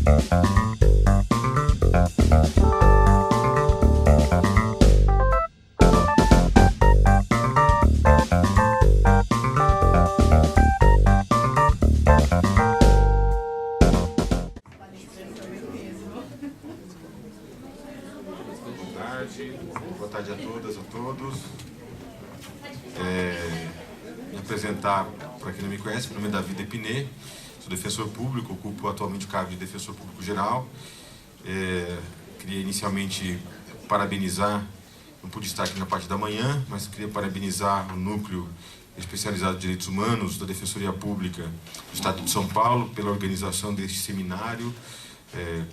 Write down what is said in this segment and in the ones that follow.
Boa tarde a todas, a todos. Me apresentar, para quem não me conhece, meu nome é Davi Depiné, sou defensor público, ocupo atualmente o cargo de defensor público geral. Queria inicialmente parabenizar, não pude estar aqui na parte da manhã, mas queria parabenizar o Núcleo Especializado de Direitos Humanos da Defensoria Pública do Estado de São Paulo pela organização deste seminário,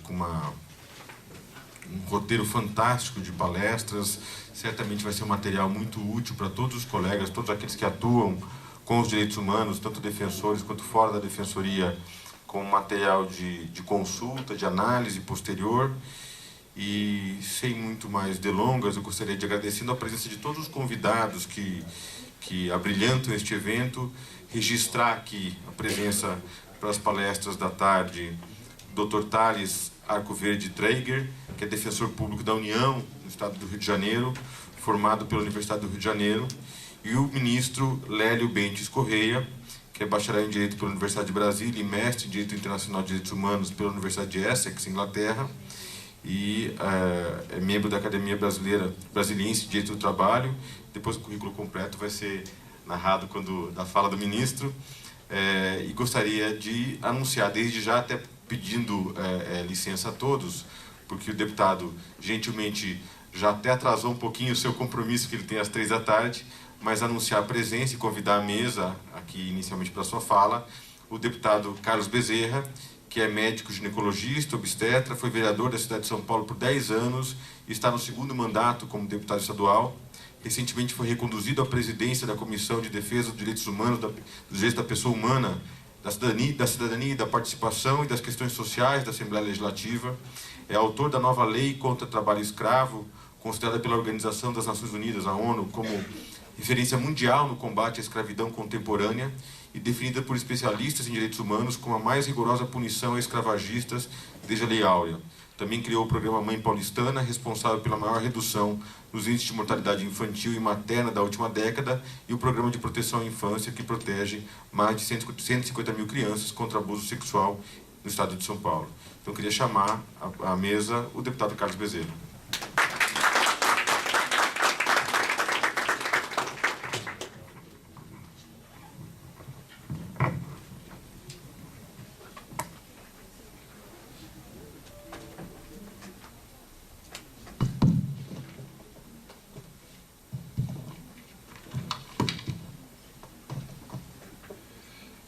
com um roteiro fantástico de palestras. Certamente vai ser um material muito útil para todos os colegas, todos aqueles que atuam com os direitos humanos, tanto defensores quanto fora da defensoria, com material de consulta, de análise posterior. E sem muito mais delongas, eu gostaria de agradecer a presença de todos os convidados que abrilhantam este evento, registrar aqui a presença para as palestras da tarde do Dr. Thales Arcoverde Traeger, que é defensor público da União, no estado do Rio de Janeiro, formado pela Universidade do Rio de Janeiro, e o ministro Lélio Bentes Correia, que é bacharel em Direito pela Universidade de Brasília e mestre em Direito Internacional de Direitos Humanos pela Universidade de Essex, Inglaterra, e é membro da Academia Brasiliense de Direito do Trabalho. Depois o currículo completo vai ser narrado da fala do ministro. E gostaria de anunciar desde já, até pedindo licença a todos, porque o deputado gentilmente já até atrasou um pouquinho o seu compromisso que ele tem às 3 da tarde, mas anunciar a presença e convidar a mesa, aqui inicialmente para a sua fala, o deputado Carlos Bezerra, que é médico ginecologista, obstetra, foi vereador da cidade de São Paulo por 10 anos, está no 2º mandato como deputado estadual. Recentemente foi reconduzido à presidência da Comissão de Defesa dos Direitos Humanos, dos Direitos da Pessoa Humana, da cidadania e da participação e das questões sociais da Assembleia Legislativa. É autor da nova lei contra o trabalho escravo, considerada pela Organização das Nações Unidas, a ONU, como referência mundial no combate à escravidão contemporânea e definida por especialistas em direitos humanos como a mais rigorosa punição a escravagistas desde a Lei Áurea. Também criou o programa Mãe Paulistana, responsável pela maior redução nos índices de mortalidade infantil e materna da última década, e o Programa de Proteção à Infância, que protege mais de 150 mil crianças contra abuso sexual no estado de São Paulo. Então, eu queria chamar à mesa o deputado Carlos Bezerra.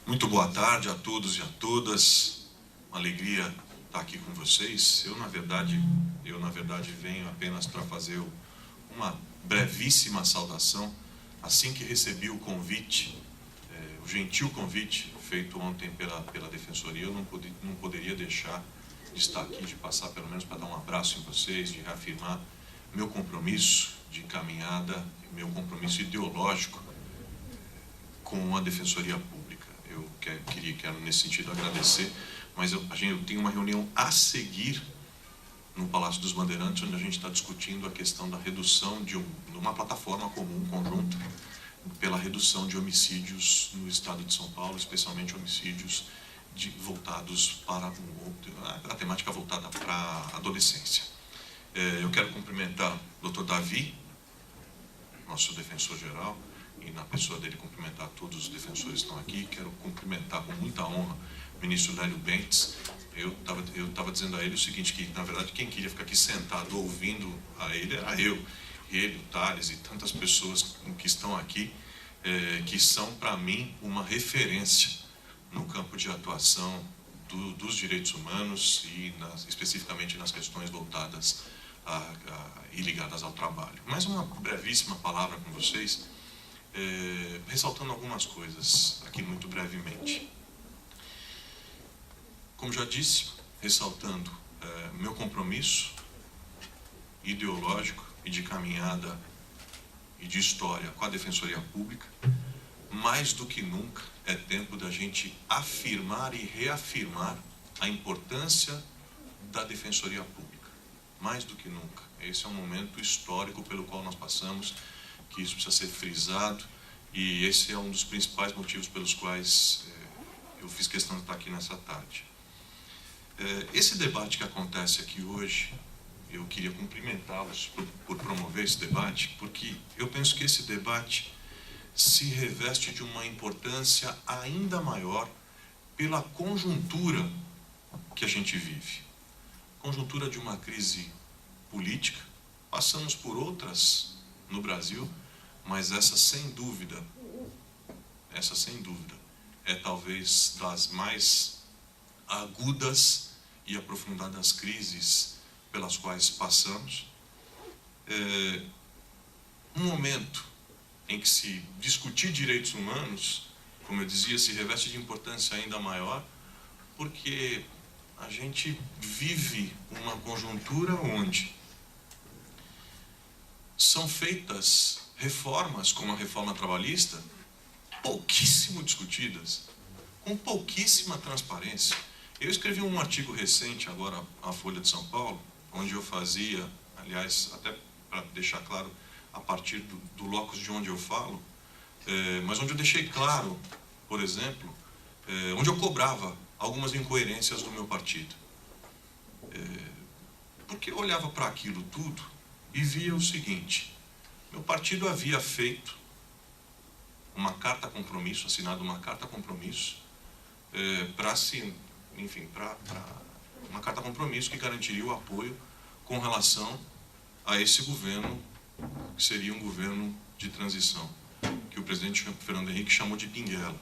Muito boa tarde a todos e a todas. Uma alegria estar aqui com vocês. Eu, na verdade, venho apenas para fazer uma brevíssima saudação. Assim que recebi o convite, o gentil convite feito ontem pela Defensoria, eu não poderia deixar de estar aqui, de passar pelo menos para dar um abraço em vocês, de reafirmar meu compromisso de caminhada, meu compromisso ideológico com a Defensoria Pública. Eu quero nesse sentido agradecer, mas eu tenho uma reunião a seguir no Palácio dos Bandeirantes, onde a gente está discutindo a questão da redução de uma plataforma comum, conjunta, pela redução de homicídios no estado de São Paulo, especialmente homicídios voltados para a temática voltada para a adolescência. Eu quero cumprimentar o Dr. Davi, nosso defensor geral, e na pessoa dele cumprimentar todos os defensores que estão aqui. Quero cumprimentar com muita honra o ministro Lélio Bentes. Eu estava dizendo a ele o seguinte, que na verdade quem queria ficar aqui sentado ouvindo a ele era eu, ele, o Thales e tantas pessoas que estão aqui, que são para mim uma referência no campo de atuação dos direitos humanos e especificamente nas questões voltadas e ligadas ao trabalho. Mais uma brevíssima palavra com vocês, ressaltando algumas coisas aqui muito brevemente. Como já disse, ressaltando meu compromisso ideológico e de caminhada e de história com a Defensoria Pública, mais do que nunca é tempo da gente afirmar e reafirmar a importância da Defensoria Pública, mais do que nunca. Esse é um momento histórico pelo qual nós passamos, que isso precisa ser frisado, e esse é um dos principais motivos pelos quais eu fiz questão de estar aqui nessa tarde. Esse debate que acontece aqui hoje, eu queria cumprimentá-los por promover esse debate, porque eu penso que esse debate se reveste de uma importância ainda maior pela conjuntura que a gente vive. Conjuntura de uma crise política, passamos por outras no Brasil, mas essa sem dúvida, é talvez das mais agudas e aprofundadas crises pelas quais passamos. Um momento em que se discutir direitos humanos, como eu dizia, se reveste de importância ainda maior, porque a gente vive uma conjuntura onde são feitas reformas, como a reforma trabalhista, pouquíssimo discutidas, com pouquíssima transparência. Eu escrevi um artigo recente, agora, à Folha de São Paulo, onde eu fazia, aliás, até para deixar claro, a partir do locus de onde eu falo, mas onde eu deixei claro, por exemplo, onde eu cobrava algumas incoerências do meu partido. Porque eu olhava para aquilo tudo e via o seguinte: meu partido havia feito uma carta-compromisso, assinado uma carta-compromisso, para uma carta-compromisso que garantiria o apoio com relação a esse governo, que seria um governo de transição, que o presidente Fernando Henrique chamou de pinguela.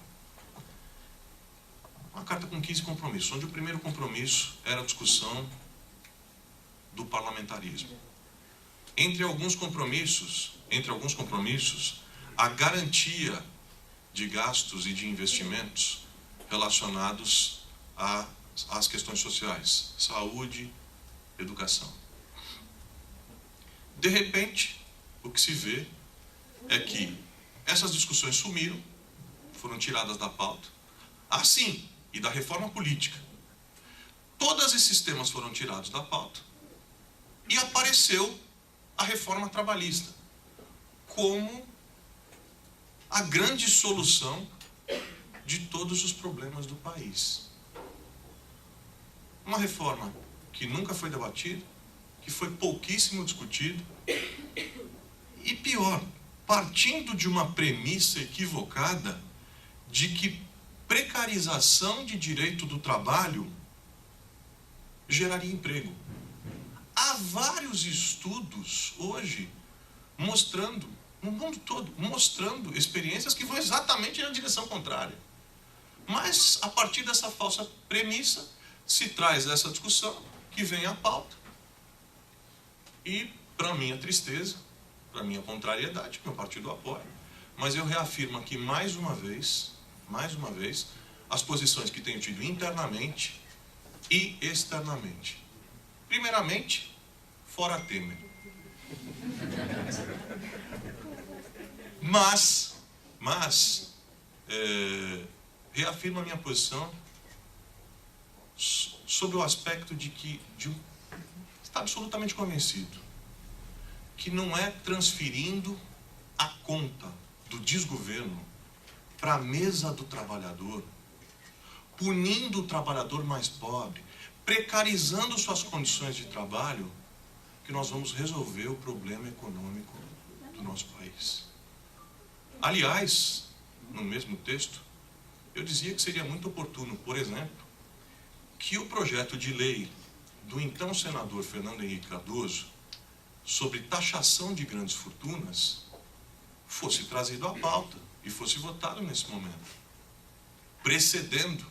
Uma carta com 15 compromissos, onde o primeiro compromisso era a discussão do parlamentarismo. Entre alguns compromissos, a garantia de gastos e de investimentos relacionados às questões sociais, saúde, educação. De repente, o que se vê é que essas discussões sumiram, foram tiradas da pauta. Sim, e da reforma política. Todos esses temas foram tirados da pauta e apareceu a reforma trabalhista como a grande solução de todos os problemas do país. Uma reforma que nunca foi debatida, que foi pouquíssimo discutido e, pior, partindo de uma premissa equivocada de que precarização de direito do trabalho geraria emprego. Há vários estudos hoje mostrando, no mundo todo, mostrando experiências que vão exatamente na direção contrária. Mas, a partir dessa falsa premissa, se traz essa discussão que vem à pauta. E, para minha tristeza, para minha contrariedade, meu partido apoia, mas eu reafirmo aqui mais uma vez, as posições que tenho tido internamente e externamente. Primeiramente, fora Temer. Mas reafirmo a minha posição sobre o aspecto de que está absolutamente convencido que não é transferindo a conta do desgoverno para a mesa do trabalhador, punindo o trabalhador mais pobre, precarizando suas condições de trabalho, que nós vamos resolver o problema econômico do nosso país. Aliás, no mesmo texto, eu dizia que seria muito oportuno, por exemplo, que o projeto de lei do então senador Fernando Henrique Cardoso sobre taxação de grandes fortunas fosse trazido à pauta e fosse votado nesse momento, precedendo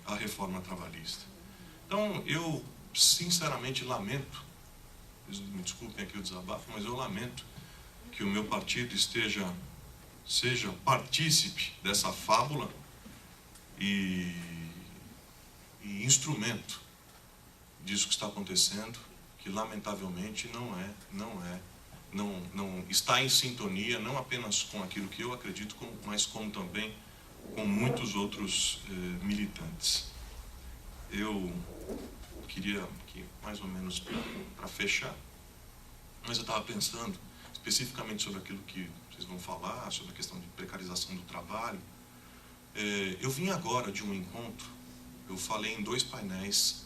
a reforma trabalhista. Então, eu sinceramente lamento, me desculpem aqui o desabafo, mas eu lamento que o meu partido seja partícipe dessa fábula e instrumento disso que está acontecendo, que lamentavelmente não está em sintonia, não apenas com aquilo que eu acredito, mas como também com muitos outros militantes. eu queria aqui, mais ou menos para fechar, mas eu estava pensando especificamente sobre aquilo que vocês vão falar, sobre a questão de precarização do trabalho. Eu vim agora de um encontro, eu falei em 2 painéis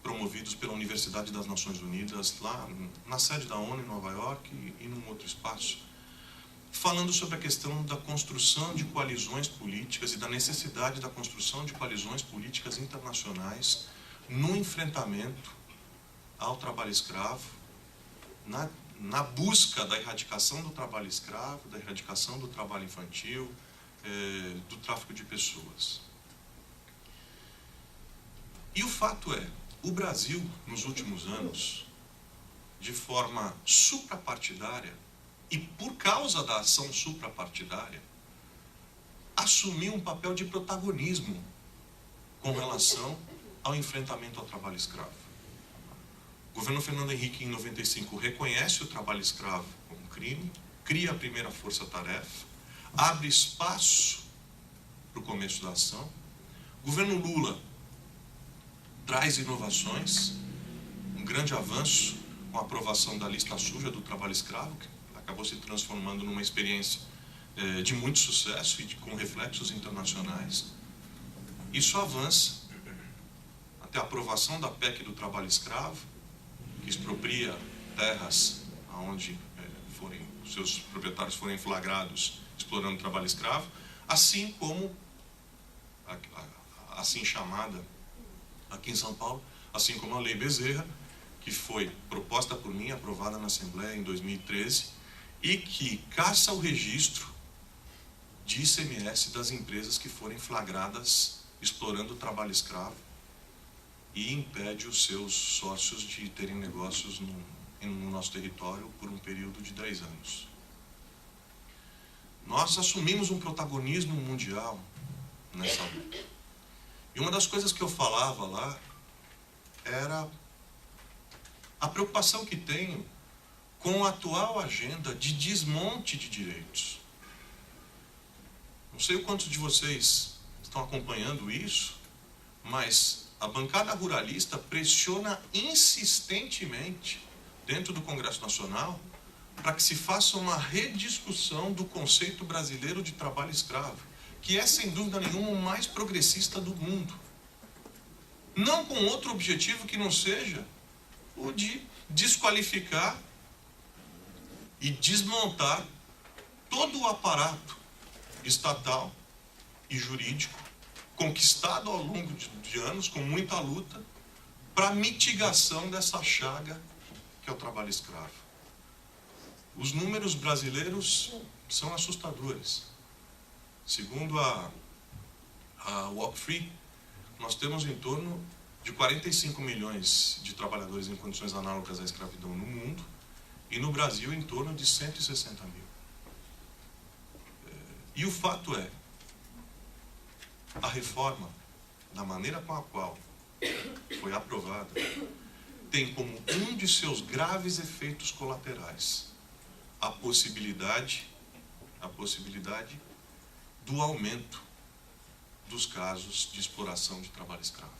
promovidos pela Universidade das Nações Unidas, lá na sede da ONU em Nova York e num outro espaço, falando sobre a questão da construção de coalizões políticas e da necessidade da construção de coalizões políticas internacionais no enfrentamento ao trabalho escravo, na busca da erradicação do trabalho escravo, da erradicação do trabalho infantil, do tráfico de pessoas. E o fato é, o Brasil, nos últimos anos, de forma suprapartidária, e por causa da ação suprapartidária, assumiu um papel de protagonismo com relação ao enfrentamento ao trabalho escravo. O governo Fernando Henrique, em 95, reconhece o trabalho escravo como crime, cria a primeira força-tarefa, abre espaço para o começo da ação. O governo Lula traz inovações, um grande avanço com a aprovação da lista suja do trabalho escravo, que acabou se transformando numa experiência de muito sucesso e com reflexos internacionais. Isso avança até a aprovação da PEC do trabalho escravo, que expropria terras onde seus proprietários forem flagrados explorando trabalho escravo, assim como assim chamada aqui em São Paulo, assim como a Lei Bezerra, que foi proposta por mim, aprovada na Assembleia em 2013, e que caça o registro de ICMS das empresas que forem flagradas explorando o trabalho escravo e impede os seus sócios de terem negócios no nosso território por um período de 10 anos. Nós assumimos um protagonismo mundial nessa luta. E uma das coisas que eu falava lá era a preocupação que tenho com a atual agenda de desmonte de direitos. Não sei o quanto de vocês estão acompanhando isso, mas a bancada ruralista pressiona insistentemente dentro do Congresso Nacional para que se faça uma rediscussão do conceito brasileiro de trabalho escravo, que é, sem dúvida nenhuma, o mais progressista do mundo. Não com outro objetivo que não seja o de desqualificar e desmontar todo o aparato estatal e jurídico conquistado ao longo de anos, com muita luta, para mitigação dessa chaga que é o trabalho escravo. Os números brasileiros são assustadores. Segundo a Walk Free, nós temos em torno de 45 milhões de trabalhadores em condições análogas à escravidão no mundo, e no Brasil em torno de 160 mil. E o fato é, a reforma, da maneira com a qual foi aprovada, tem como um de seus graves efeitos colaterais a possibilidade do aumento dos casos de exploração de trabalho escravo.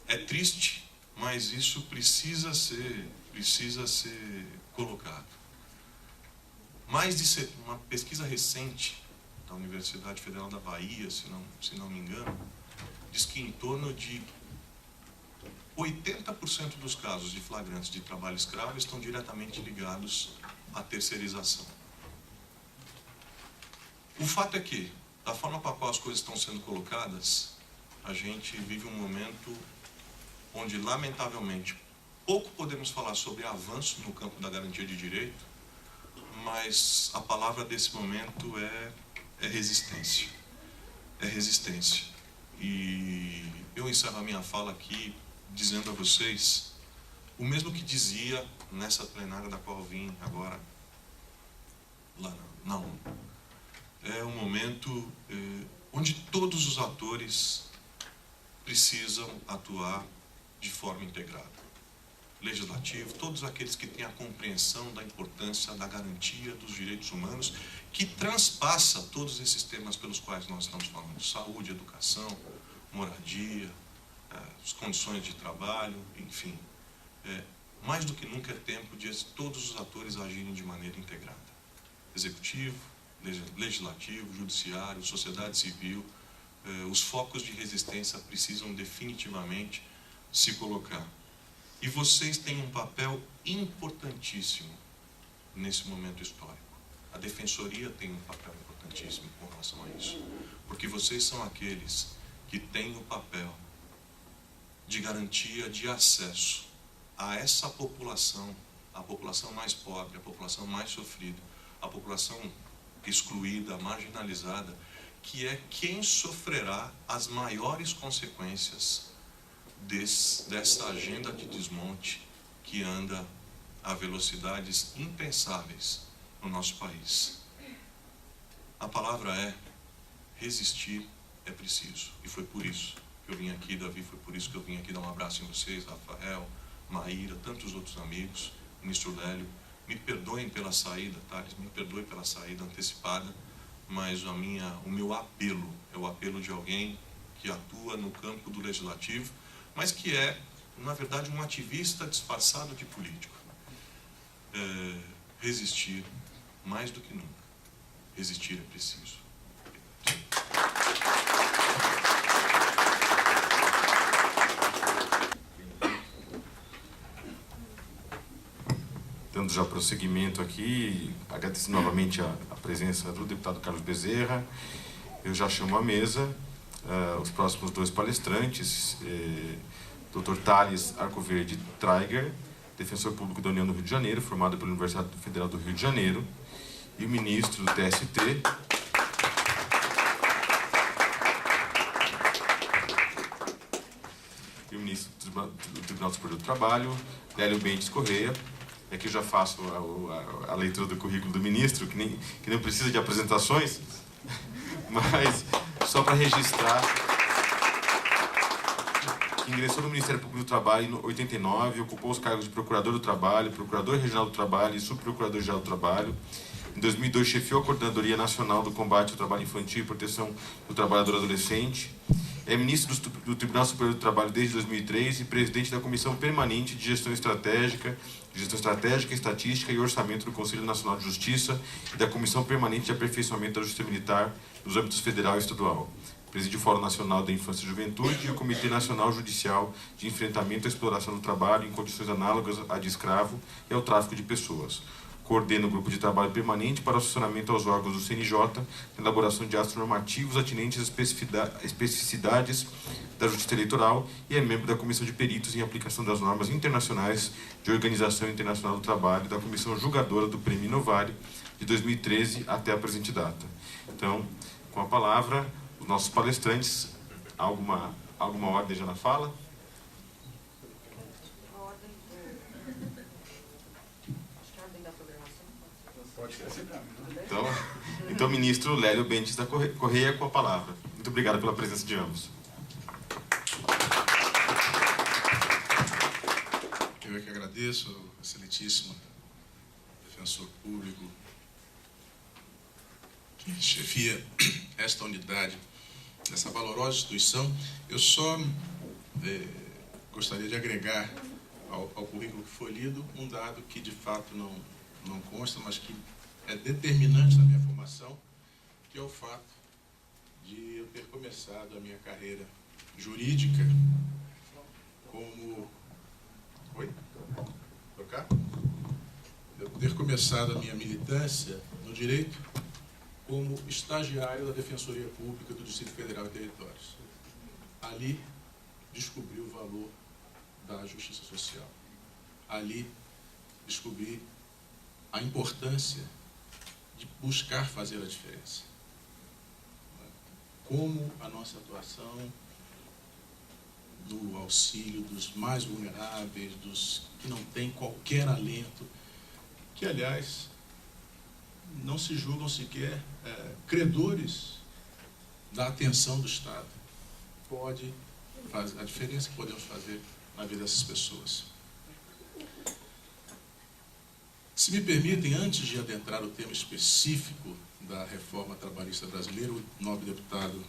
É triste, mas isso precisa ser colocado. Uma pesquisa recente da Universidade Federal da Bahia, se não me engano, diz que em torno de 80% dos casos de flagrantes de trabalho escravo estão diretamente ligados à terceirização. O fato é que, da forma com a qual as coisas estão sendo colocadas, a gente vive um momento onde, lamentavelmente, pouco podemos falar sobre avanço no campo da garantia de direito, mas a palavra desse momento é resistência. É resistência. E eu encerro a minha fala aqui dizendo a vocês o mesmo que dizia nessa plenária da qual eu vim agora lá na ONU. É um momento onde todos os atores precisam atuar de forma integrada. legislativo, todos aqueles que têm a compreensão da importância da garantia dos direitos humanos, que transpassa todos esses temas pelos quais nós estamos falando: saúde, educação, moradia, as condições de trabalho, enfim. Mais do que nunca é tempo de todos os atores agirem de maneira integrada. Executivo, legislativo, judiciário, sociedade civil. Os focos de resistência precisam definitivamente se colocar. E vocês têm um papel importantíssimo nesse momento histórico. A Defensoria tem um papel importantíssimo com relação a isso. Porque vocês são aqueles que têm o papel de garantia de acesso a essa população, a população mais pobre, a população mais sofrida, a população excluída, marginalizada, que é quem sofrerá as maiores consequências dessa agenda de desmonte que anda a velocidades impensáveis no nosso país. A palavra é: resistir é preciso. E foi por isso que eu vim aqui, Davi, foi por isso que eu vim aqui dar um abraço em vocês, Rafael, Maíra, tantos outros amigos, ministro Lélio. Me perdoem pela saída, Thales, me perdoe pela saída antecipada, mas o meu apelo é o apelo de alguém que atua no campo do legislativo, mas que é, na verdade, um ativista disfarçado de político. Resistir, mais do que nunca. Resistir é preciso. Dando já prosseguimento aqui, agradeço novamente a presença do deputado Carlos Bezerra. Eu já chamo à mesa os próximos dois palestrantes, Dr. Thales Arcoverde Traiger, defensor público da União do Rio de Janeiro, formado pela Universidade Federal do Rio de Janeiro, e o ministro do TST, e o ministro do Tribunal Superior do Trabalho, Lélio Bentes Correia. Aqui eu já faço a leitura do currículo do ministro, que não precisa de apresentações, mas só para registrar que ingressou no Ministério Público do Trabalho em 89, ocupou os cargos de Procurador do Trabalho, Procurador Regional do Trabalho e Subprocurador-Geral do Trabalho. Em 2002, chefiou a Coordenadoria Nacional do Combate ao Trabalho Infantil e Proteção do Trabalhador Adolescente. É ministro do Tribunal Superior do Trabalho desde 2003 e presidente da Comissão Permanente de Gestão Estratégica, Estatística e Orçamento do Conselho Nacional de Justiça e da Comissão Permanente de Aperfeiçoamento da Justiça Militar nos âmbitos federal e estadual. Preside o Fórum Nacional da Infância e Juventude e o Comitê Nacional Judicial de Enfrentamento à Exploração do Trabalho em condições análogas à de escravo e ao tráfico de pessoas. Coordena o grupo de trabalho permanente para o assessoramento aos órgãos do CNJ na elaboração de atos normativos atinentes às especificidades da Justiça Eleitoral e é membro da Comissão de Peritos em Aplicação das Normas Internacionais de Organização Internacional do Trabalho e da Comissão Julgadora do Prêmio Inovare de 2013 até a presente data. Então, com a palavra, os nossos palestrantes, alguma ordem já na fala? Então, ministro Lélio Bentes da Correia, com a palavra. Muito obrigado pela presença de ambos. Eu é que agradeço, excelentíssimo defensor público, que chefia esta unidade, essa valorosa instituição. Eu só gostaria de agregar ao currículo que foi lido um dado que de fato não consta, mas que é determinante na minha formação, que é o fato de eu ter começado a minha carreira jurídica como... Oi? Trocar? Eu ter começado a minha militância no direito como estagiário da Defensoria Pública do Distrito Federal e Territórios. Ali descobri o valor da justiça social. Ali descobri a importância de buscar fazer a diferença. Como a nossa atuação do auxílio dos mais vulneráveis, dos que não têm qualquer alento, que, aliás, não se julgam sequer credores da atenção do Estado. Pode fazer a diferença que podemos fazer na vida dessas pessoas. Se me permitem, antes de adentrar o tema específico da reforma trabalhista brasileira, o nobre deputado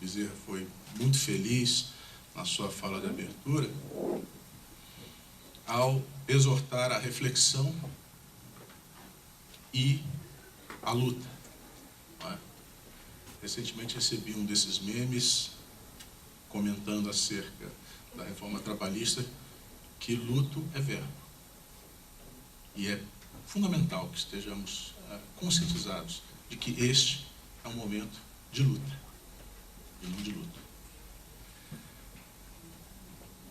Bezerra foi muito feliz na sua fala de abertura, ao exortar a reflexão e a luta. Não é? Recentemente recebi um desses memes comentando acerca da reforma trabalhista, que luto é verbo. E é fundamental que estejamos conscientizados de que este é um momento de luta, e não de luto.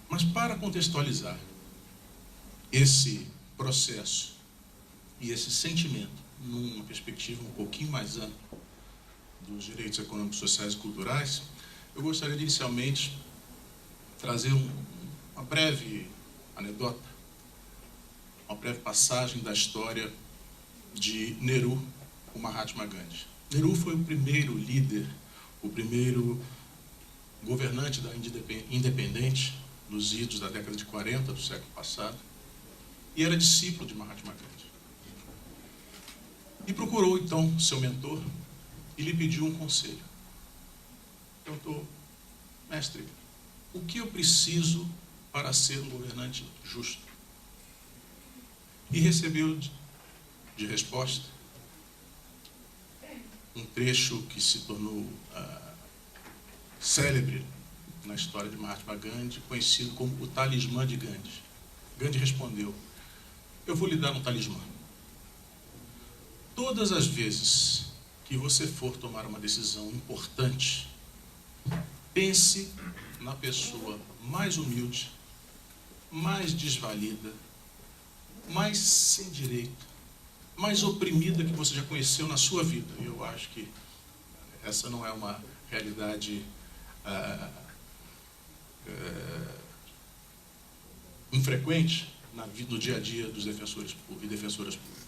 Mas para contextualizar esse processo e esse sentimento numa perspectiva um pouquinho mais ampla dos direitos econômicos, sociais e culturais, eu gostaria de inicialmente trazer uma breve anedota, uma breve passagem da história de Nehru, o Mahatma Gandhi. Nehru foi o primeiro líder, o primeiro governante da Índia independente nos idos da década de 40 do século passado, e era discípulo de Mahatma Gandhi. E procurou então seu mentor e lhe pediu um conselho. Perguntou: mestre, o que eu preciso para ser um governante justo? E recebeu de resposta um trecho que se tornou célebre na história de Mahatma Gandhi, conhecido como o talismã de Gandhi. Gandhi respondeu: eu vou lhe dar um talismã. Todas as vezes que você for tomar uma decisão importante, pense na pessoa mais humilde, mais desvalida, mais sem direito, mais oprimida que você já conheceu na sua vida. E eu acho que essa não é uma realidade infrequente no dia a dia dos defensores e defensoras públicos.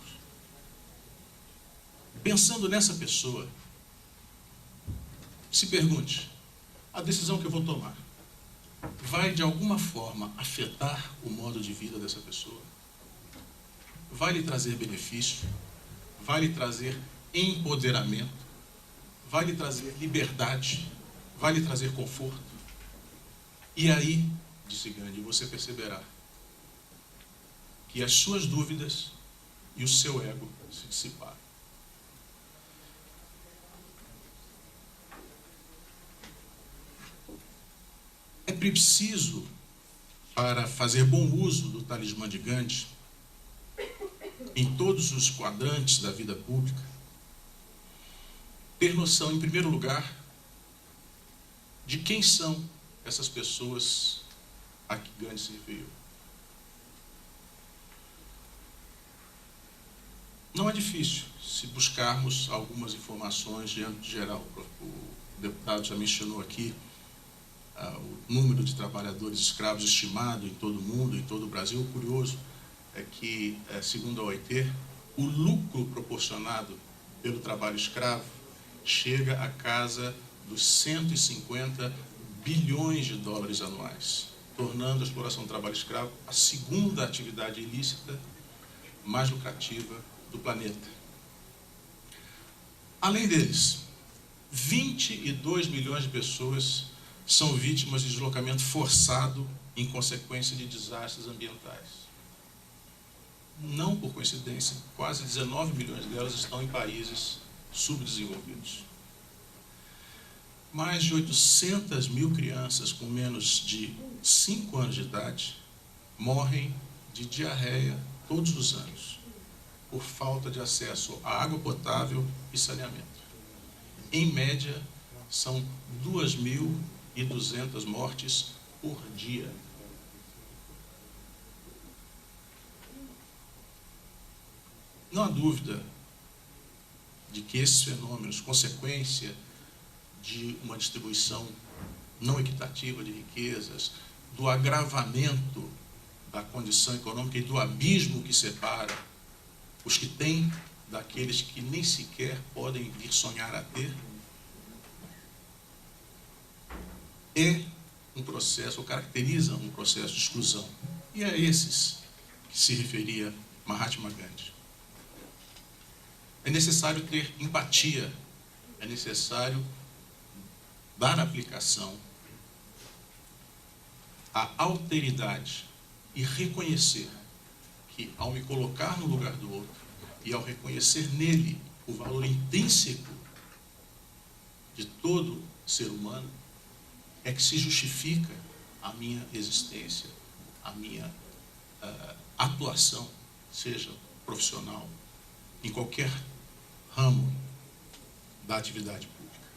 Pensando nessa pessoa, se pergunte: a decisão que eu vou tomar vai de alguma forma afetar o modo de vida dessa pessoa? Vai lhe trazer benefício? Vai lhe trazer empoderamento? Vai lhe trazer liberdade? Vai lhe trazer conforto? E aí, disse Gandhi, você perceberá que as suas dúvidas e o seu ego se dissiparam. É preciso, para fazer bom uso do talismã de Gandhi, em todos os quadrantes da vida pública, ter noção, em primeiro lugar, de quem são essas pessoas a que Gandhi se referiu. Não é difícil se buscarmos algumas informações de âmbito geral. O deputado já mencionou aqui o número de trabalhadores escravos estimado em todo o mundo, em todo o Brasil. O curioso é que, segundo a OIT, o lucro proporcionado pelo trabalho escravo chega à casa dos 150 bilhões de dólares anuais, tornando a exploração do trabalho escravo a segunda atividade ilícita mais lucrativa do planeta. Além deles, 22 milhões de pessoas são vítimas de deslocamento forçado em consequência de desastres ambientais. Não por coincidência, quase 19 milhões delas estão em países subdesenvolvidos. Mais de 800 mil crianças com menos de 5 anos de idade morrem de diarreia todos os anos, por falta de acesso à água potável e saneamento. Em média, são 2.200 mortes por dia. Não há dúvida de que esses fenômenos, consequência de uma distribuição não equitativa de riquezas, do agravamento da condição econômica e do abismo que separa os que têm daqueles que nem sequer podem vir sonhar a ter, é um processo, ou caracteriza um processo de exclusão. E a esses que se referia Mahatma Gandhi. É necessário ter empatia, é necessário dar aplicação à alteridade e reconhecer que, ao me colocar no lugar do outro e ao reconhecer nele o valor intrínseco de todo ser humano, é que se justifica a minha existência, a minha atuação, seja profissional, em qualquer ramo da atividade pública.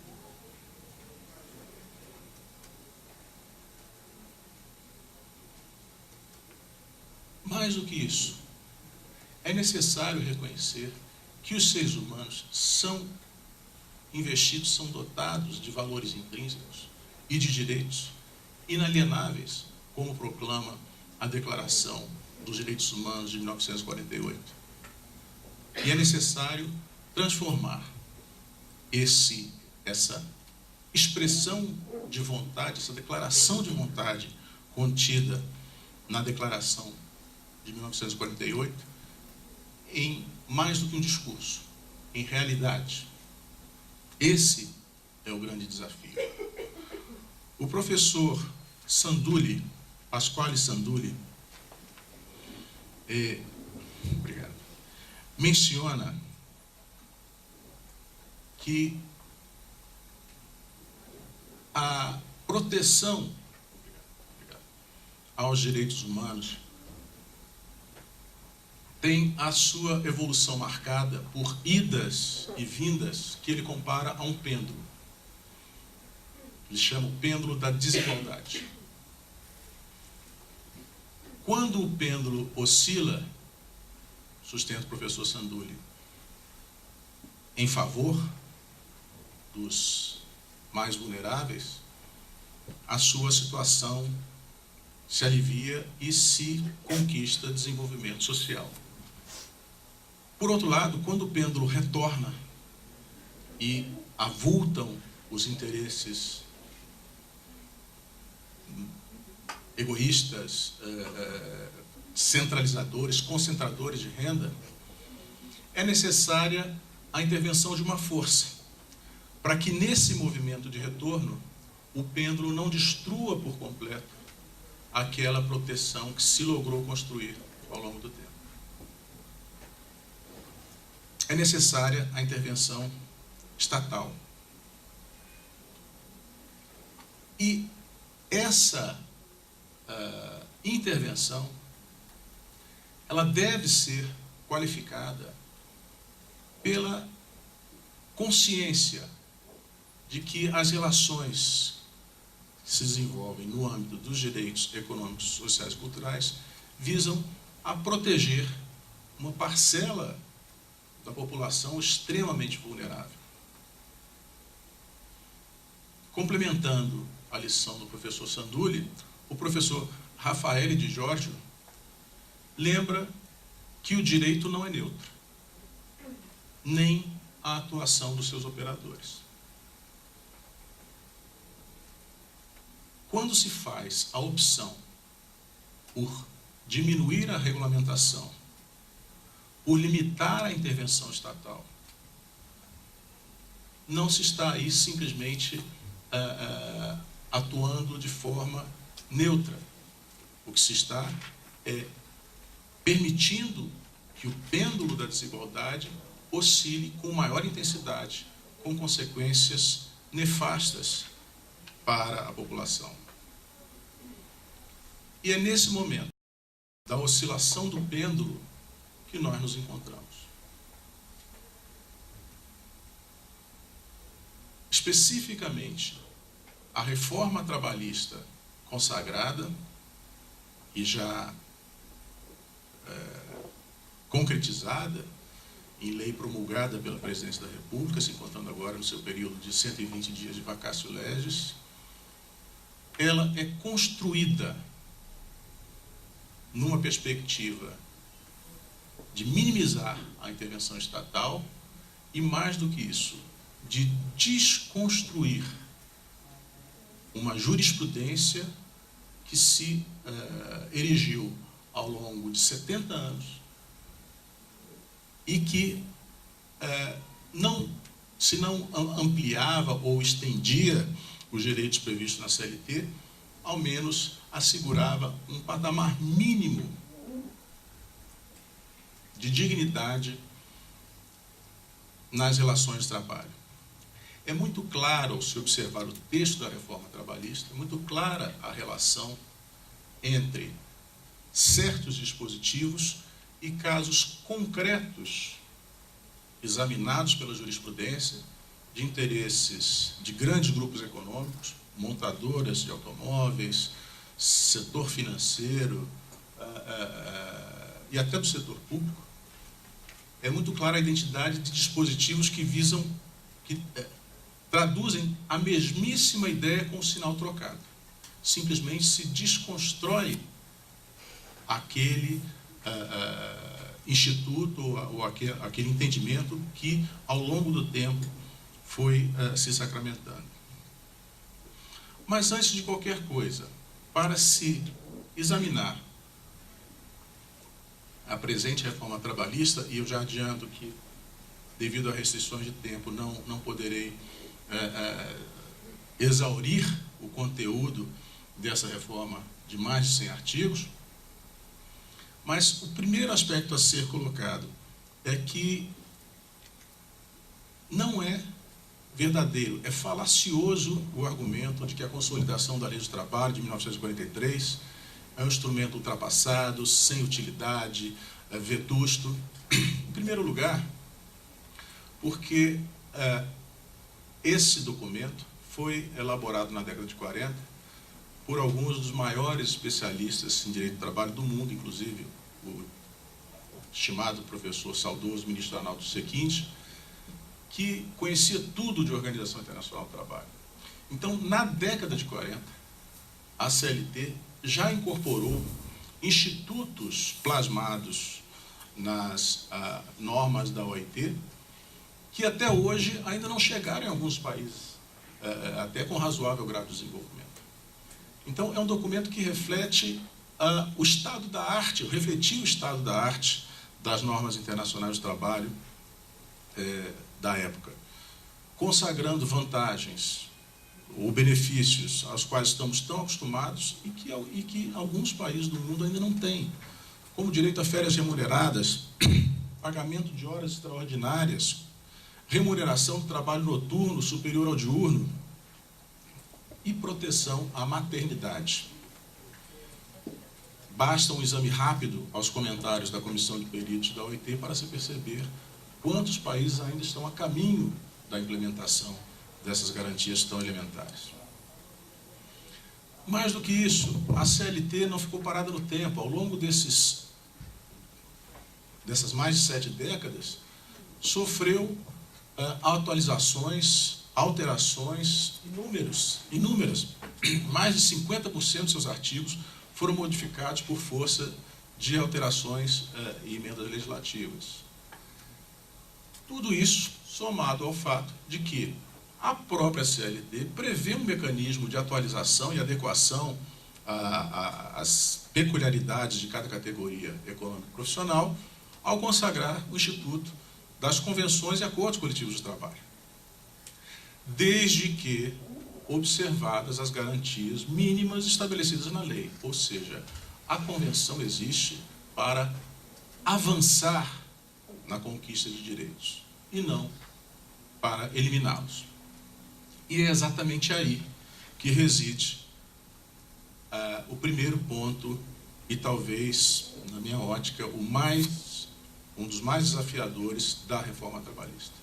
Mais do que isso, é necessário reconhecer que os seres humanos são investidos, são dotados de valores intrínsecos e de direitos inalienáveis, como proclama a Declaração dos Direitos Humanos de 1948. E é necessário transformar essa expressão de vontade, essa declaração de vontade contida na Declaração de 1948 em mais do que um discurso, em realidade. Esse é o grande desafio. O professor Sandulli, Pasquale Sandulli, menciona que a proteção aos direitos humanos tem a sua evolução marcada por idas e vindas que ele compara a um pêndulo. Ele chama o pêndulo da desigualdade. Quando o pêndulo oscila, sustenta o professor Sandulli, em favor dos mais vulneráveis, a sua situação se alivia e se conquista desenvolvimento social. Por outro lado, quando o pêndulo retorna e avultam os interesses egoístas, centralizadores, concentradores de renda, é necessária a intervenção de uma força, para que nesse movimento de retorno, o pêndulo não destrua por completo aquela proteção que se logrou construir ao longo do tempo. É necessária a intervenção estatal. E essa intervenção, ela deve ser qualificada pela consciência de que as relações que se desenvolvem no âmbito dos direitos econômicos, sociais e culturais visam a proteger uma parcela da população extremamente vulnerável. Complementando a lição do professor Sandulli, o professor Raffaele de Giorgio lembra que o direito não é neutro, nem a atuação dos seus operadores. Quando se faz a opção por diminuir a regulamentação, por limitar a intervenção estatal, não se está aí simplesmente atuando de forma neutra. O que se está é permitindo que o pêndulo da desigualdade oscile com maior intensidade, com consequências nefastas para a população. E é nesse momento da oscilação do pêndulo que nós nos encontramos. Especificamente, a reforma trabalhista consagrada e já concretizada em lei promulgada pela Presidência da República, se encontrando agora no seu período de 120 dias de vacatio legis, ela é construída numa perspectiva de minimizar a intervenção estatal e, mais do que isso, de desconstruir uma jurisprudência que se erigiu ao longo de 70 anos e que se não ampliava ou estendia os direitos previstos na CLT, ao menos assegurava um patamar mínimo de dignidade nas relações de trabalho. É muito claro, ao se observar o texto da reforma trabalhista, é muito clara a relação entre certos dispositivos e casos concretos examinados pela jurisprudência de interesses de grandes grupos econômicos, montadoras de automóveis, setor financeiro e até do setor público. É muito clara a identidade de dispositivos que visam, que traduzem a mesmíssima ideia com o sinal trocado. Simplesmente se desconstrói aquele instituto ou aquele entendimento que, ao longo do tempo, foi se sacramentando. Mas, antes de qualquer coisa, para se examinar a presente reforma trabalhista, e eu já adianto que, devido a restrições de tempo, não poderei exaurir o conteúdo dessa reforma de mais de 100 artigos, mas o primeiro aspecto a ser colocado é que não é verdadeiro, é falacioso o argumento de que a consolidação da Lei do Trabalho de 1943 é um instrumento ultrapassado, sem utilidade, vetusto. Em primeiro lugar, porque esse documento foi elaborado na década de 40 por alguns dos maiores especialistas em direito do trabalho do mundo, inclusive o estimado professor saudoso ministro Arnaldo Sequinte, que conhecia tudo de Organização Internacional do Trabalho. Então, na década de 40, a CLT já incorporou institutos plasmados nas normas da OIT, que até hoje ainda não chegaram em alguns países, até com razoável grau de desenvolvimento. Então, é um documento que reflete o estado da arte, refletiu o estado da arte das normas internacionais do trabalho da época, consagrando vantagens ou benefícios aos quais estamos tão acostumados e que alguns países do mundo ainda não têm, como direito a férias remuneradas, pagamento de horas extraordinárias, remuneração do trabalho noturno superior ao diurno e proteção à maternidade. Basta um exame rápido aos comentários da Comissão de Peritos da OIT para se perceber quantos países ainda estão a caminho da implementação dessas garantias tão elementares. Mais do que isso, a CLT não ficou parada no tempo. Ao longo dessas mais de 7 décadas, sofreu atualizações, alterações inúmeras. Mais de 50% dos seus artigos foram modificados por força de alterações e emendas legislativas. Tudo isso somado ao fato de que a própria CLT prevê um mecanismo de atualização e adequação às peculiaridades de cada categoria econômica e profissional, ao consagrar o Instituto das Convenções e Acordos Coletivos de Trabalho, desde que observadas as garantias mínimas estabelecidas na lei. Ou seja, a convenção existe para avançar na conquista de direitos e não para eliminá-los. E é exatamente aí que reside o primeiro ponto e talvez, na minha ótica, um dos mais desafiadores da reforma trabalhista.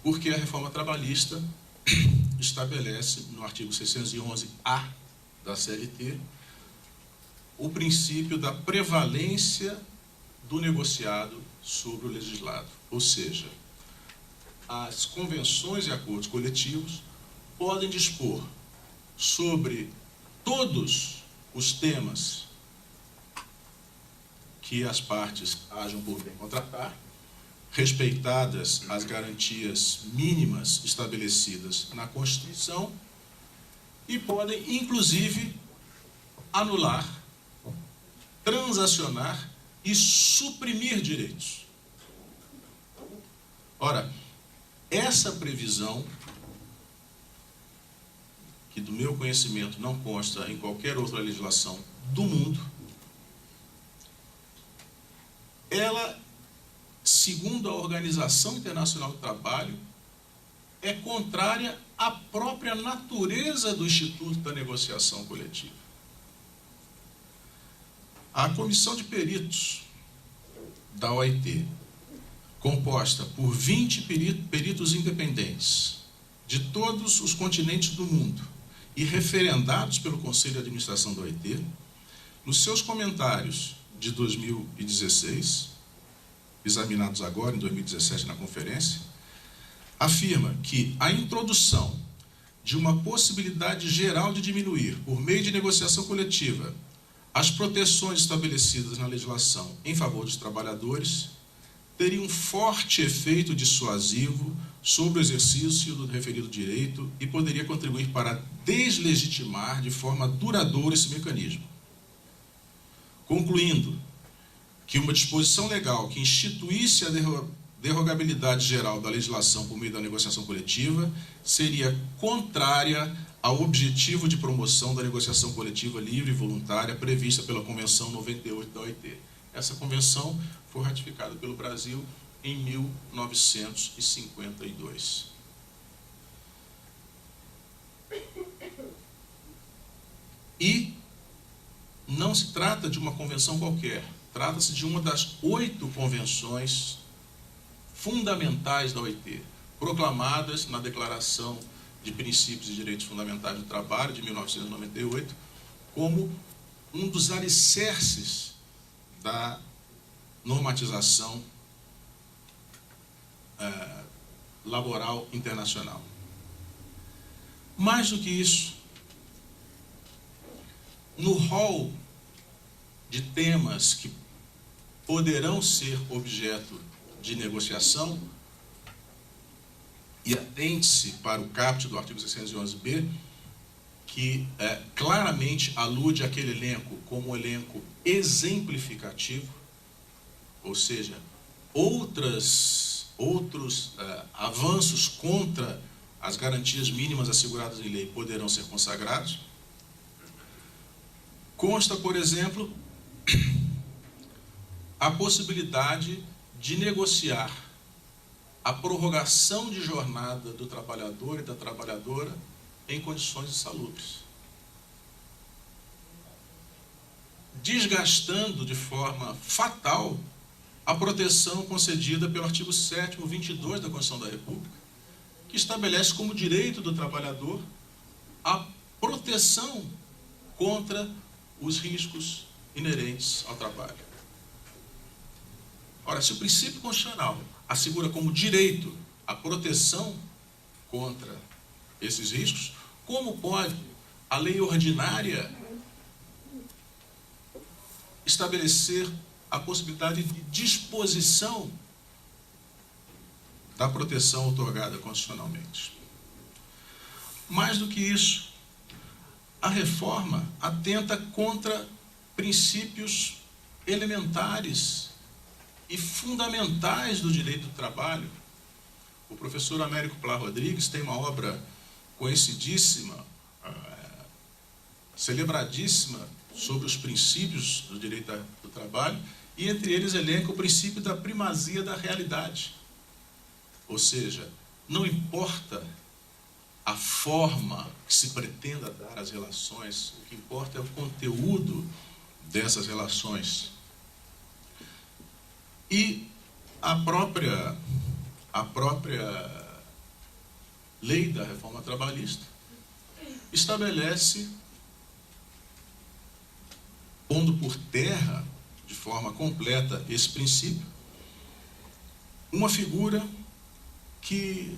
Porque a reforma trabalhista estabelece, no artigo 611-A da CLT, o princípio da prevalência do negociado sobre o legislado. Ou seja, as convenções e acordos coletivos podem dispor sobre todos os temas que as partes hajam por bem contratar, respeitadas as garantias mínimas estabelecidas na Constituição, e podem, inclusive, anular, transacionar e suprimir direitos. Ora, essa previsão, que do meu conhecimento não consta em qualquer outra legislação do mundo, ela, segundo a Organização Internacional do Trabalho, é contrária à própria natureza do Instituto da Negociação Coletiva. A comissão de peritos da OIT, composta por 20 peritos independentes de todos os continentes do mundo e referendados pelo Conselho de Administração da OIT, nos seus comentários de 2016, examinados agora em 2017 na conferência, afirma que a introdução de uma possibilidade geral de diminuir, por meio de negociação coletiva, as proteções estabelecidas na legislação em favor dos trabalhadores teria um forte efeito dissuasivo sobre o exercício do referido direito e poderia contribuir para deslegitimar de forma duradoura esse mecanismo. Concluindo que uma disposição legal que instituísse a derrogabilidade geral da legislação por meio da negociação coletiva seria contrária ao objetivo de promoção da negociação coletiva livre e voluntária prevista pela Convenção 98 da OIT. Essa convenção foi ratificada pelo Brasil em 1952. E não se trata de uma convenção qualquer, trata-se de uma das 8 convenções fundamentais da OIT, proclamadas na Declaração de Princípios e Direitos Fundamentais do Trabalho, de 1998, como um dos alicerces da normatização laboral internacional. Mais do que isso, no rol de temas que poderão ser objeto de negociação, e atente-se para o caput do artigo 611b, que claramente alude àquele elenco como um elenco exemplificativo, ou seja, outros avanços contra as garantias mínimas asseguradas em lei poderão ser consagrados. Consta, por exemplo, a possibilidade de negociar a prorrogação de jornada do trabalhador e da trabalhadora em condições insalubres, desgastando de forma fatal a proteção concedida pelo artigo 7º, 22 da Constituição da República, que estabelece como direito do trabalhador a proteção contra os riscos inerentes ao trabalho. Ora, se o princípio constitucional assegura como direito a proteção contra esses riscos, como pode a lei ordinária estabelecer a possibilidade de disposição da proteção outorgada constitucionalmente? Mais do que isso, a reforma atenta contra princípios elementares e fundamentais do direito do trabalho. O professor Américo Plá Rodrigues tem uma obra conhecidíssima, celebradíssima, sobre os princípios do direito do trabalho, e entre eles elenca o princípio da primazia da realidade. Ou seja, não importa a forma que se pretenda dar às relações, o que importa é o conteúdo dessas relações. E a própria lei da reforma trabalhista estabelece, pondo por terra de forma completa esse princípio, uma figura que,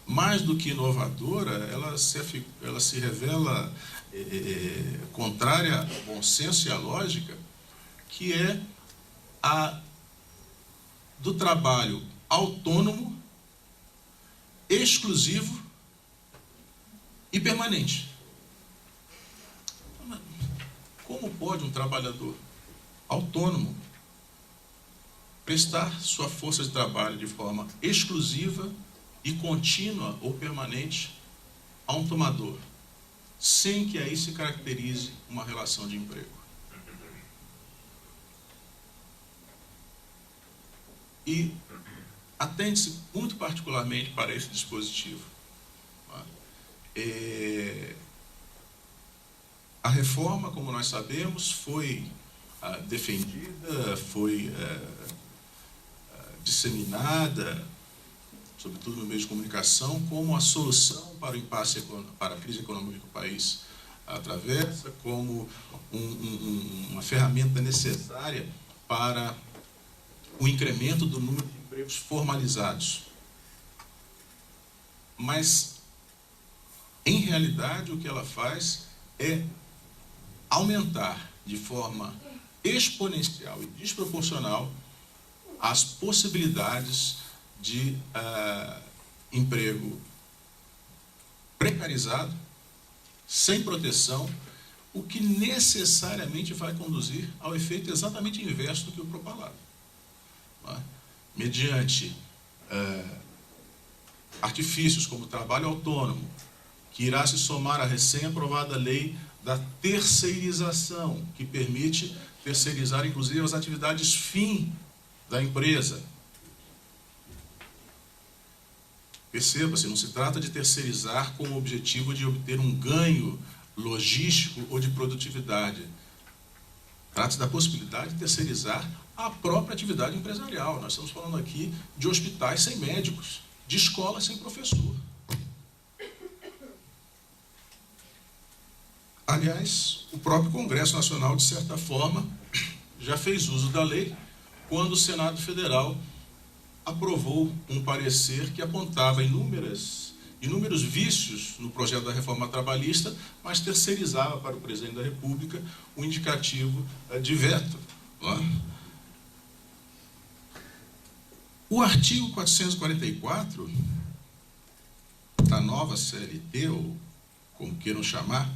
mais do que inovadora, ela se revela contrária ao bom senso e à lógica, que é a do trabalho autônomo, exclusivo e permanente. Como pode um trabalhador autônomo, prestar sua força de trabalho de forma exclusiva e contínua ou permanente a um tomador, sem que aí se caracterize uma relação de emprego. E atende-se muito particularmente para esse dispositivo. A reforma, como nós sabemos, foi defendida, foi disseminada, sobretudo no meio de comunicação, como a solução para o impasse, para a crise econômica que o país atravessa, como uma ferramenta necessária para o incremento do número de empregos formalizados. Mas, em realidade, o que ela faz é aumentar de forma exponencial e desproporcional as possibilidades de emprego precarizado, sem proteção, o que necessariamente vai conduzir ao efeito exatamente inverso do que o propalado. Mediante artifícios como o trabalho autônomo, que irá se somar à recém-aprovada lei da terceirização, que permite terceirizar, inclusive, as atividades fim da empresa. Perceba-se, não se trata de terceirizar com o objetivo de obter um ganho logístico ou de produtividade. Trata-se da possibilidade de terceirizar a própria atividade empresarial. Nós estamos falando aqui de hospitais sem médicos, de escolas sem professor. Aliás, o próprio Congresso Nacional, de certa forma, já fez uso da lei quando o Senado Federal aprovou um parecer que apontava inúmeros vícios no projeto da reforma trabalhista, mas terceirizava para o presidente da República o indicativo de veto. O artigo 444 da nova CLT, ou como queiram chamar,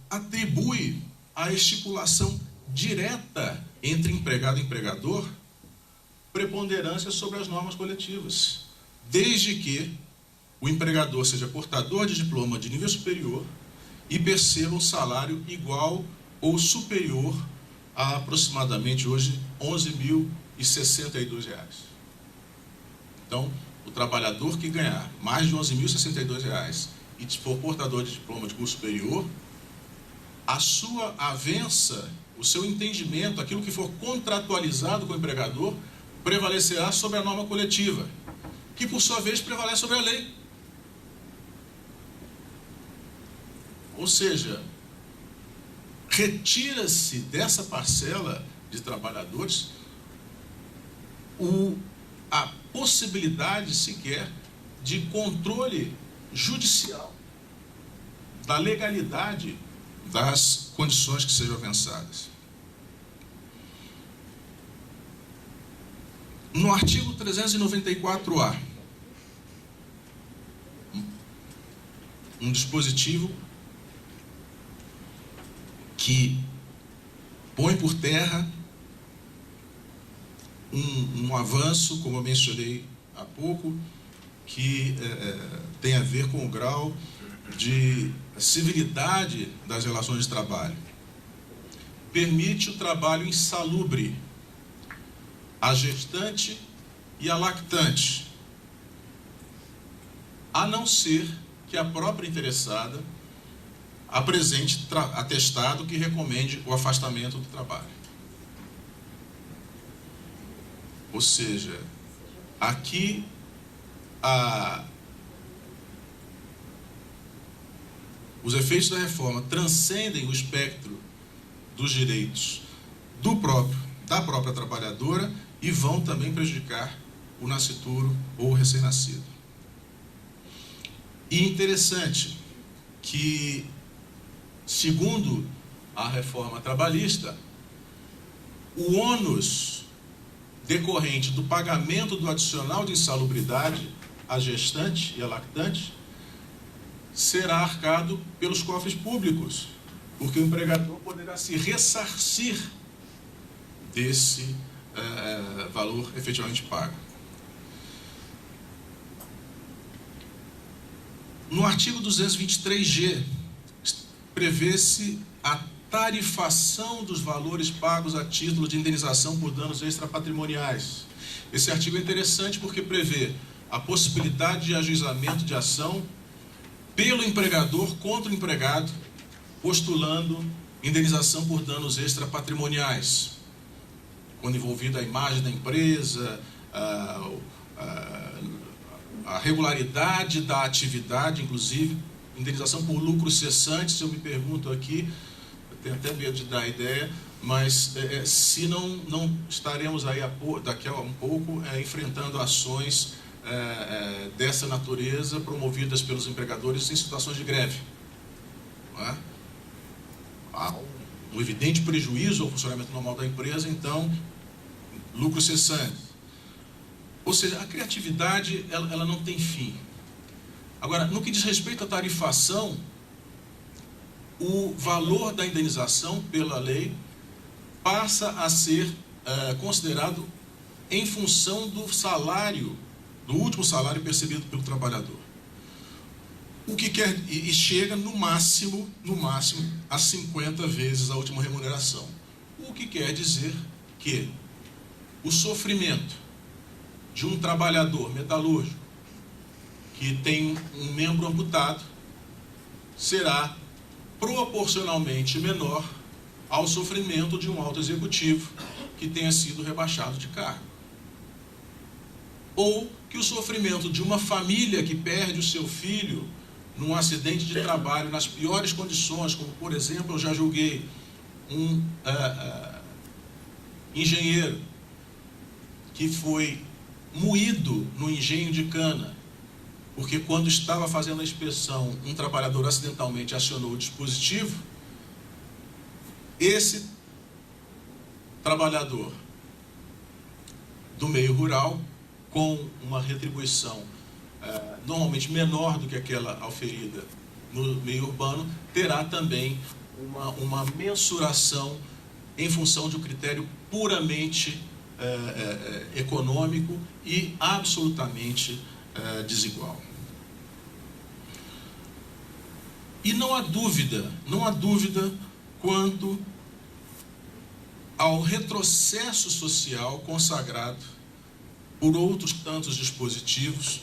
atribui a estipulação direta entre empregado e empregador preponderância sobre as normas coletivas, desde que o empregador seja portador de diploma de nível superior e perceba um salário igual ou superior a aproximadamente hoje R$11.062. Então, o trabalhador que ganhar mais de R$11.062 e for portador de diploma de curso superior, a sua avença, o seu entendimento, aquilo que for contratualizado com o empregador, prevalecerá sobre a norma coletiva, que por sua vez prevalece sobre a lei. Ou seja, retira-se dessa parcela de trabalhadores a possibilidade sequer de controle judicial da legalidade das condições que sejam avançadas. No artigo 394-A, um dispositivo que põe por terra um avanço, como eu mencionei há pouco, que tem a ver com o grau de civilidade das relações de trabalho. Permite o trabalho insalubre à gestante e à lactante, a não ser que a própria interessada apresente atestado que recomende o afastamento do trabalho. Ou seja, aqui os efeitos da reforma transcendem o espectro dos direitos da própria trabalhadora e vão também prejudicar o nascituro ou o recém-nascido. E interessante que, segundo a reforma trabalhista, o ônus decorrente do pagamento do adicional de insalubridade à gestante e à lactante será arcado pelos cofres públicos, porque o empregador poderá se ressarcir desse valor efetivamente pago. No artigo 223G, prevê-se a tarifação dos valores pagos a título de indenização por danos extrapatrimoniais. Esse artigo é interessante porque prevê a possibilidade de ajuizamento de ação pelo empregador contra o empregado, postulando indenização por danos extrapatrimoniais, quando envolvida a imagem da empresa, a regularidade da atividade, inclusive, indenização por lucros cessantes. Eu me pergunto aqui, eu tenho até medo de dar ideia, mas se não estaremos aí daqui a um pouco enfrentando ações dessa natureza promovidas pelos empregadores em situações de greve. Não é? Há um evidente prejuízo ao funcionamento normal da empresa, então, lucros cessantes. Ou seja, a criatividade ela não tem fim. Agora, no que diz respeito à tarifação, o valor da indenização pela lei passa a ser considerado em função do salário, do último salário percebido pelo trabalhador. O que quer, e chega no máximo a 50 vezes a última remuneração. O que quer dizer que o sofrimento de um trabalhador metalúrgico que tem um membro amputado será proporcionalmente menor ao sofrimento de um alto executivo que tenha sido rebaixado de cargo. Ou que o sofrimento de uma família que perde o seu filho num acidente de trabalho nas piores condições, como, por exemplo, eu já julguei um engenheiro que foi moído no engenho de cana, porque quando estava fazendo a inspeção, um trabalhador acidentalmente acionou o dispositivo. Esse trabalhador do meio rural, com uma retribuição normalmente menor do que aquela auferida no meio urbano, terá também uma mensuração em função de um critério puramente econômico e absolutamente desigual. E não há dúvida quanto ao retrocesso social consagrado por outros tantos dispositivos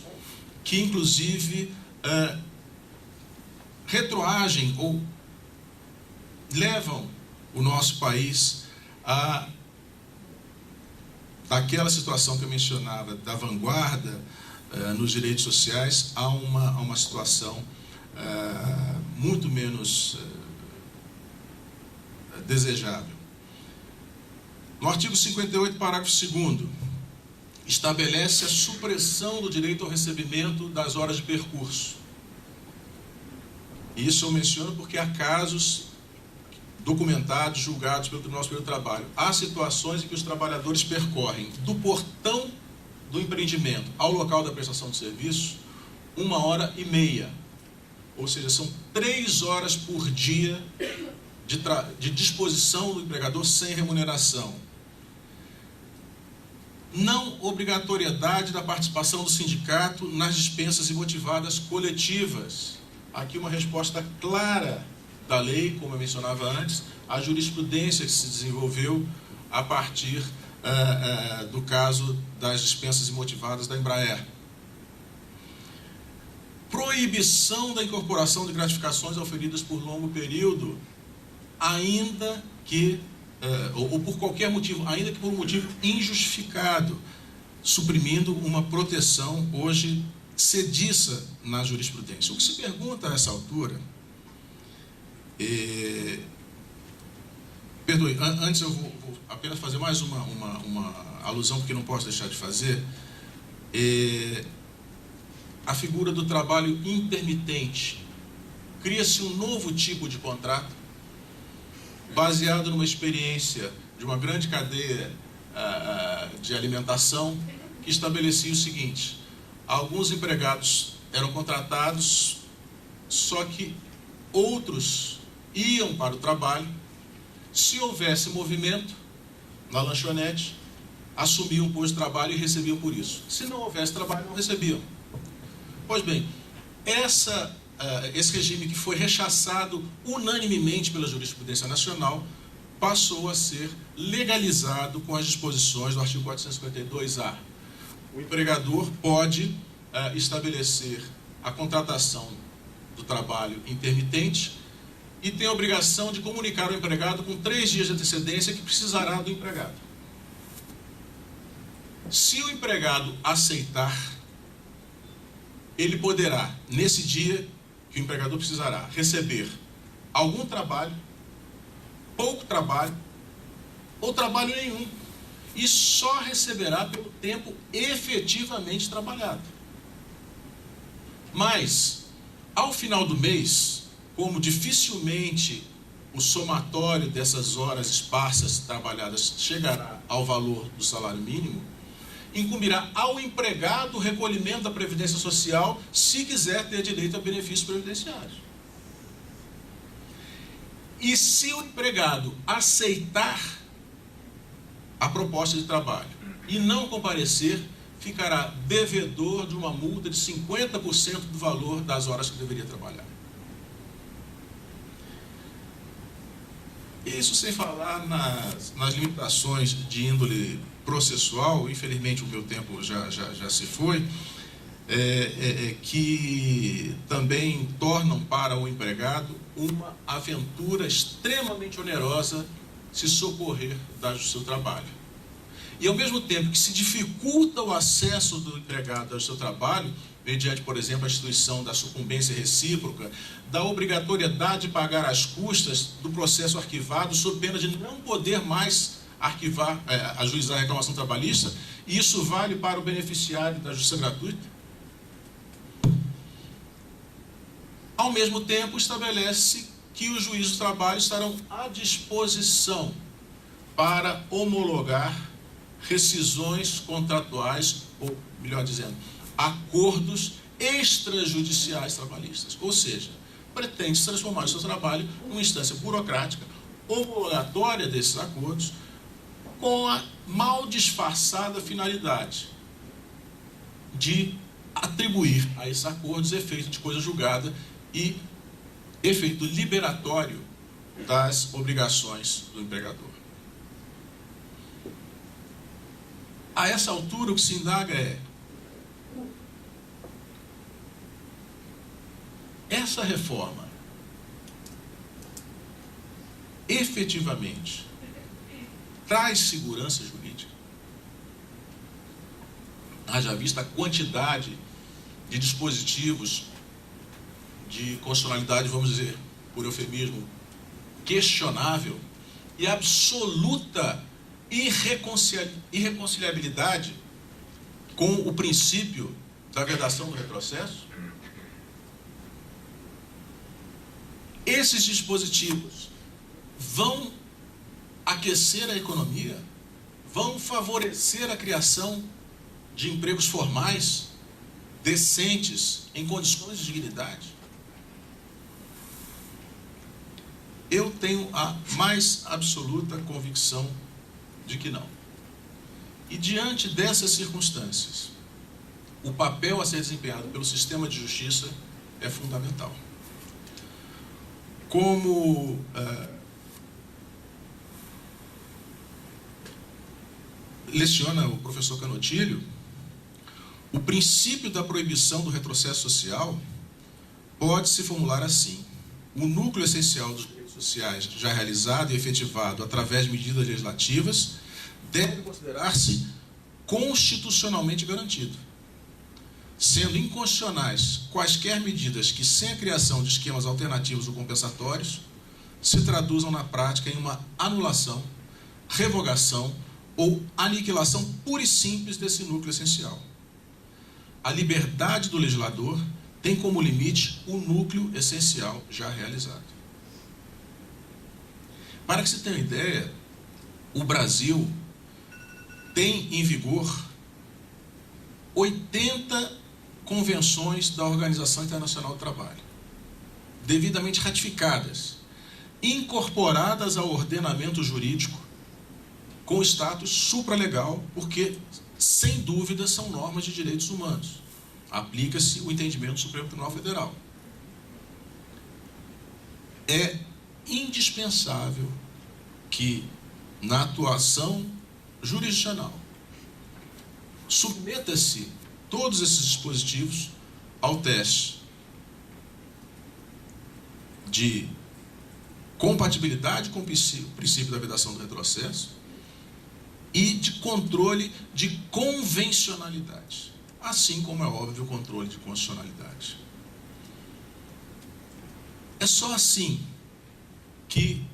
que, inclusive, retroagem ou levam o nosso país a daquela situação que eu mencionava, da vanguarda nos direitos sociais, a uma situação muito menos desejável. No artigo 58, parágrafo 2º, estabelece a supressão do direito ao recebimento das horas de percurso. Isso eu menciono porque há casos documentados, julgados pelo Tribunal Superior do Trabalho. Há situações em que os trabalhadores percorrem do portão do empreendimento ao local da prestação de serviço 1h30. Ou seja, são 3 horas por dia de disposição do empregador sem remuneração. Não obrigatoriedade da participação do sindicato nas dispensas imotivadas coletivas. Aqui uma resposta clara da lei, como eu mencionava antes, a jurisprudência que se desenvolveu a partir do caso das dispensas imotivadas da Embraer. Proibição da incorporação de gratificações auferidas por longo período, ainda que, ou por qualquer motivo, ainda que por um motivo injustificado, suprimindo uma proteção hoje cediça na jurisprudência. O que se pergunta a essa altura, perdoe, antes eu vou apenas fazer mais uma alusão, porque não posso deixar de fazer, a figura do trabalho intermitente. Cria-se um novo tipo de contrato, baseado numa experiência de uma grande cadeia de alimentação, que estabelecia o seguinte: alguns empregados eram contratados, só que outros iam para o trabalho. Se houvesse movimento na lanchonete, assumiam um posto de trabalho e recebiam por isso. Se não houvesse trabalho, não recebiam. Pois bem, esse regime que foi rechaçado unanimemente pela jurisprudência nacional passou a ser legalizado com as disposições do artigo 452-A. O empregador pode estabelecer a contratação do trabalho intermitente e tem a obrigação de comunicar ao empregado com 3 dias de antecedência que precisará do empregado. Se o empregado aceitar, ele poderá, nesse dia que o empregador precisará, receber algum trabalho, pouco trabalho ou trabalho nenhum, e só receberá pelo tempo efetivamente trabalhado. Mas, ao final do mês, como dificilmente o somatório dessas horas esparsas trabalhadas chegará ao valor do salário mínimo, incumbirá ao empregado o recolhimento da Previdência Social se quiser ter direito a benefícios previdenciários. E se o empregado aceitar a proposta de trabalho e não comparecer, ficará devedor de uma multa de 50% do valor das horas que deveria trabalhar. Isso sem falar nas limitações de índole processual, infelizmente o meu tempo já se foi, que também tornam para o empregado uma aventura extremamente onerosa se socorrer do seu trabalho. E ao mesmo tempo que se dificulta o acesso do empregado ao seu trabalho, mediante, por exemplo, a instituição da sucumbência recíproca, da obrigatoriedade de pagar as custas do processo arquivado, sob pena de não poder mais ajuizar a reclamação trabalhista, e isso vale para o beneficiário da justiça gratuita. Ao mesmo tempo, estabelece que os juízes do trabalho estarão à disposição para homologar rescisões contratuais, ou, melhor dizendo, acordos extrajudiciais trabalhistas. Ou seja, pretende transformar o seu trabalho numa instância burocrática, homologatória desses acordos, com a mal disfarçada finalidade de atribuir a esses acordos efeito de coisa julgada e efeito liberatório das obrigações do empregador. A essa altura, o que se indaga é: essa reforma efetivamente traz segurança jurídica? Haja vista a quantidade de dispositivos de constitucionalidade, vamos dizer, por eufemismo, questionável, e absoluta irreconciliabilidade com o princípio da vedação do retrocesso? Esses dispositivos vão aquecer a economia? Vão favorecer a criação de empregos formais, decentes, em condições de dignidade? Eu tenho a mais absoluta convicção de que não. E diante dessas circunstâncias, o papel a ser desempenhado pelo sistema de justiça é fundamental. Como leciona o professor Canotilho, o princípio da proibição do retrocesso social pode se formular assim: o núcleo essencial dos direitos sociais já realizado e efetivado através de medidas legislativas deve considerar-se constitucionalmente garantido, sendo inconstitucionais quaisquer medidas que, sem a criação de esquemas alternativos ou compensatórios, se traduzam na prática em uma anulação, revogação ou aniquilação pura e simples desse núcleo essencial. A liberdade do legislador tem como limite o núcleo essencial já realizado. Para que se tenha uma ideia, o Brasil tem em vigor 80 convenções da Organização Internacional do Trabalho, devidamente ratificadas, incorporadas ao ordenamento jurídico, com status supralegal, porque, sem dúvida, são normas de direitos humanos. Aplica-se o entendimento do Supremo Tribunal Federal. É indispensável que, na atuação jurisdicional, submeta-se todos esses dispositivos ao teste de compatibilidade com o princípio da vedação do retrocesso e de controle de convencionalidade, assim como é óbvio o controle de constitucionalidade. É só assim que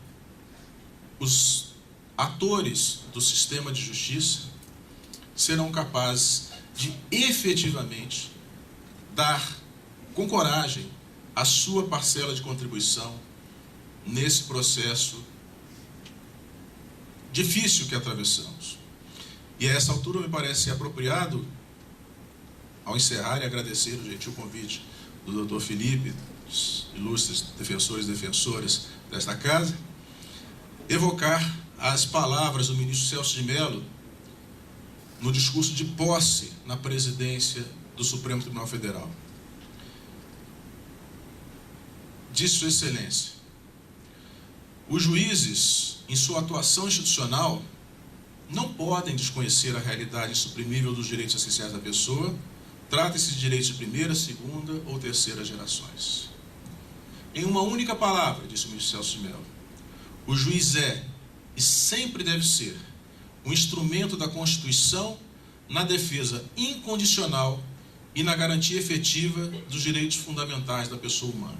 os atores do sistema de justiça serão capazes de efetivamente dar com coragem a sua parcela de contribuição nesse processo difícil que atravessamos. E a essa altura me parece apropriado, ao encerrar e agradecer o gentil convite do Dr. Felipe, dos ilustres defensores e defensoras desta casa, evocar as palavras do ministro Celso de Mello no discurso de posse na presidência do Supremo Tribunal Federal. Disse Sua Excelência: os juízes, em sua atuação institucional, não podem desconhecer a realidade insuprimível dos direitos essenciais da pessoa, trata-se de direitos de primeira, segunda ou terceira gerações. Em uma única palavra, disse o ministro Celso de Mello, o juiz é e sempre deve ser um instrumento da Constituição na defesa incondicional e na garantia efetiva dos direitos fundamentais da pessoa humana.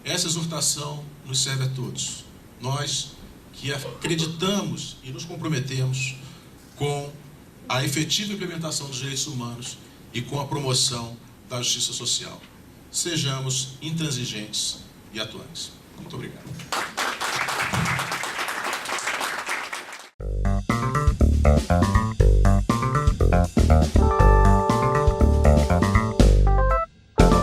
Essa exortação nos serve a todos, nós que acreditamos e nos comprometemos com a efetiva implementação dos direitos humanos e com a promoção da justiça social. Sejamos intransigentes e atuantes. Muito obrigado.